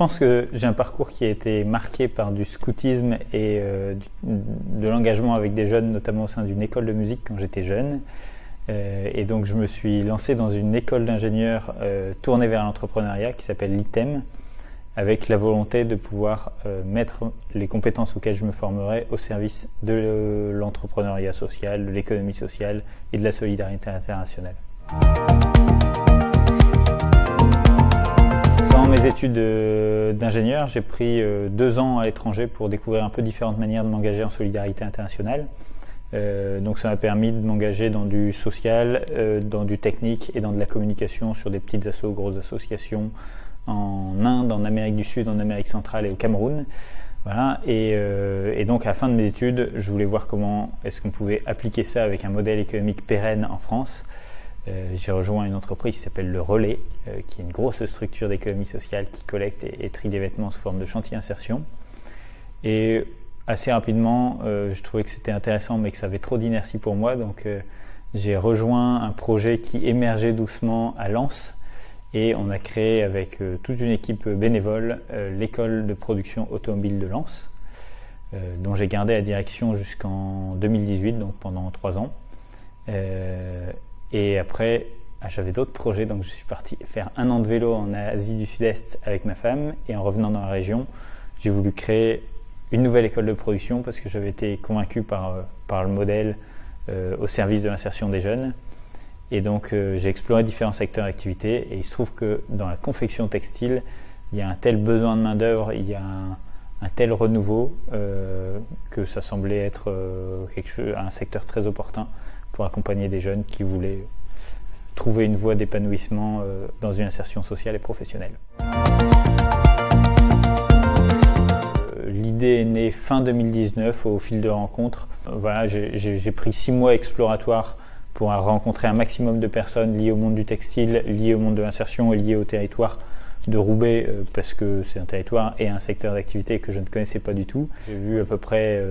pense que j'ai un parcours qui a été marqué par du scoutisme et de l'engagement avec des jeunes, notamment au sein d'une école de musique quand j'étais jeune. Et donc je me suis lancé dans une école d'ingénieurs tournée vers l'entrepreneuriat qui s'appelle l'ITEM, avec la volonté de pouvoir mettre les compétences auxquelles je me formerai au service de l'entrepreneuriat social, de l'économie sociale et de la solidarité internationale. Dans mes études d'ingénieur, j'ai pris 2 ans à l'étranger pour découvrir un peu différentes manières de m'engager en solidarité internationale. Donc ça m'a permis de m'engager dans du social, dans du technique et dans de la communication sur des petites assos, grosses associations en Inde, en Amérique du Sud, en Amérique centrale et au Cameroun. Voilà. Et donc à la fin de mes études, je voulais voir comment est-ce qu'on pouvait appliquer ça avec un modèle économique pérenne en France. J'ai rejoint une entreprise qui s'appelle Le Relais, qui est une grosse structure d'économie sociale qui collecte et trie des vêtements sous forme de chantier insertion. Et assez rapidement, je trouvais que c'était intéressant mais que ça avait trop d'inertie pour moi, donc j'ai rejoint un projet qui émergeait doucement à Lens et on a créé avec toute une équipe bénévole l'école de production automobile de Lens, dont j'ai gardé la direction jusqu'en 2018, donc pendant 3 ans. Et après, j'avais d'autres projets, donc je suis parti faire 1 an de vélo en Asie du Sud-Est avec ma femme, et en revenant dans la région, j'ai voulu créer une nouvelle école de production parce que j'avais été convaincu par le modèle au service de l'insertion des jeunes. Et donc j'ai exploré différents secteurs d'activité et il se trouve que dans la confection textile, il y a un tel besoin de main d'œuvre, il y a un tel renouveau que ça semblait être un secteur très opportun pour accompagner des jeunes qui voulaient trouver une voie d'épanouissement dans une insertion sociale et professionnelle. L'idée est née fin 2019 au fil de rencontres. Voilà, j'ai pris 6 mois exploratoires pour rencontrer un maximum de personnes liées au monde du textile, liées au monde de l'insertion et liées au territoire de Roubaix parce que c'est un territoire et un secteur d'activité que je ne connaissais pas du tout. J'ai vu à peu près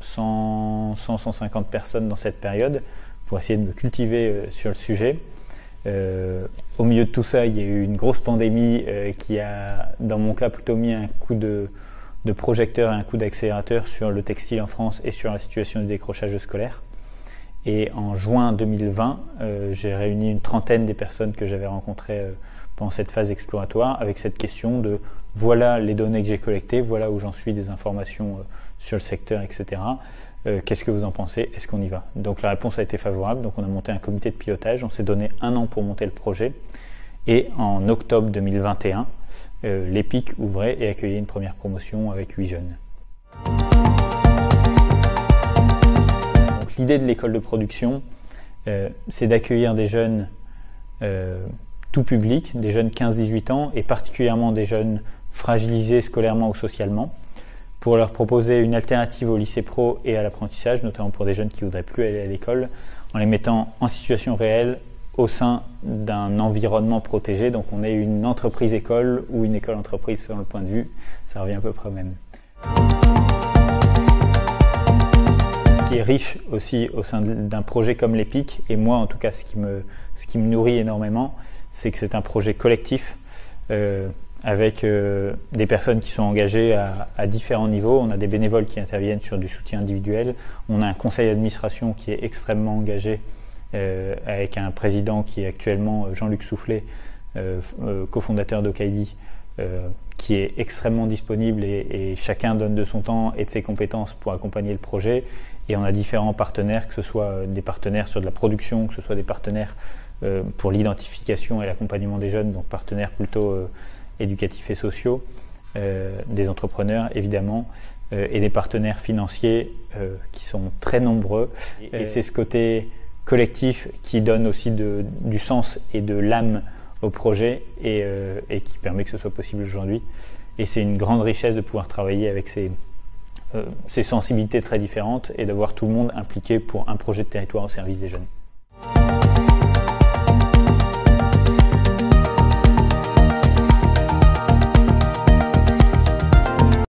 100-150 personnes dans cette période pour essayer de me cultiver sur le sujet. Au milieu de tout ça, il y a eu une grosse pandémie qui a, dans mon cas, plutôt mis un coup de projecteur et un coup d'accélérateur sur le textile en France et sur la situation du décrochage scolaire. Et en juin 2020, j'ai réuni une trentaine des personnes que j'avais rencontrées pendant cette phase exploratoire avec cette question de voilà les données que j'ai collectées, voilà où j'en suis des informations sur le secteur, etc. Qu'est-ce que vous en pensez? Est-ce qu'on y va? Donc la réponse a été favorable, donc on a monté un comité de pilotage, on s'est donné 1 an pour monter le projet et en octobre 2021, l'EPIC ouvrait et accueillait une première promotion avec 8 jeunes. Donc, l'idée de l'école de production, c'est d'accueillir des jeunes tout public, des jeunes 15-18 ans et particulièrement des jeunes fragilisés scolairement ou socialement, pour leur proposer une alternative au lycée pro et à l'apprentissage, notamment pour des jeunes qui ne voudraient plus aller à l'école, en les mettant en situation réelle au sein d'un environnement protégé. Donc on est une entreprise-école ou une école-entreprise selon le point de vue, ça revient à peu près au même. Ce qui est riche aussi au sein d'un projet comme l'EPIC, et moi en tout cas ce qui me nourrit énormément, c'est que c'est un projet collectif avec des personnes qui sont engagées à différents niveaux. On a des bénévoles qui interviennent sur du soutien individuel, on a un conseil d'administration qui est extrêmement engagé avec un président qui est actuellement Jean-Luc Soufflet, cofondateur d'Okaidi, qui est extrêmement disponible et chacun donne de son temps et de ses compétences pour accompagner le projet. Et on a différents partenaires, que ce soit des partenaires sur de la production, que ce soit des partenaires pour l'identification et l'accompagnement des jeunes, donc partenaires plutôt éducatifs et sociaux, des entrepreneurs évidemment, et des partenaires financiers qui sont très nombreux. Et c'est ce côté collectif qui donne aussi du sens et de l'âme au projet et qui permet que ce soit possible aujourd'hui. Et c'est une grande richesse de pouvoir travailler avec ces sensibilités très différentes et d'avoir tout le monde impliqué pour un projet de territoire au service des jeunes.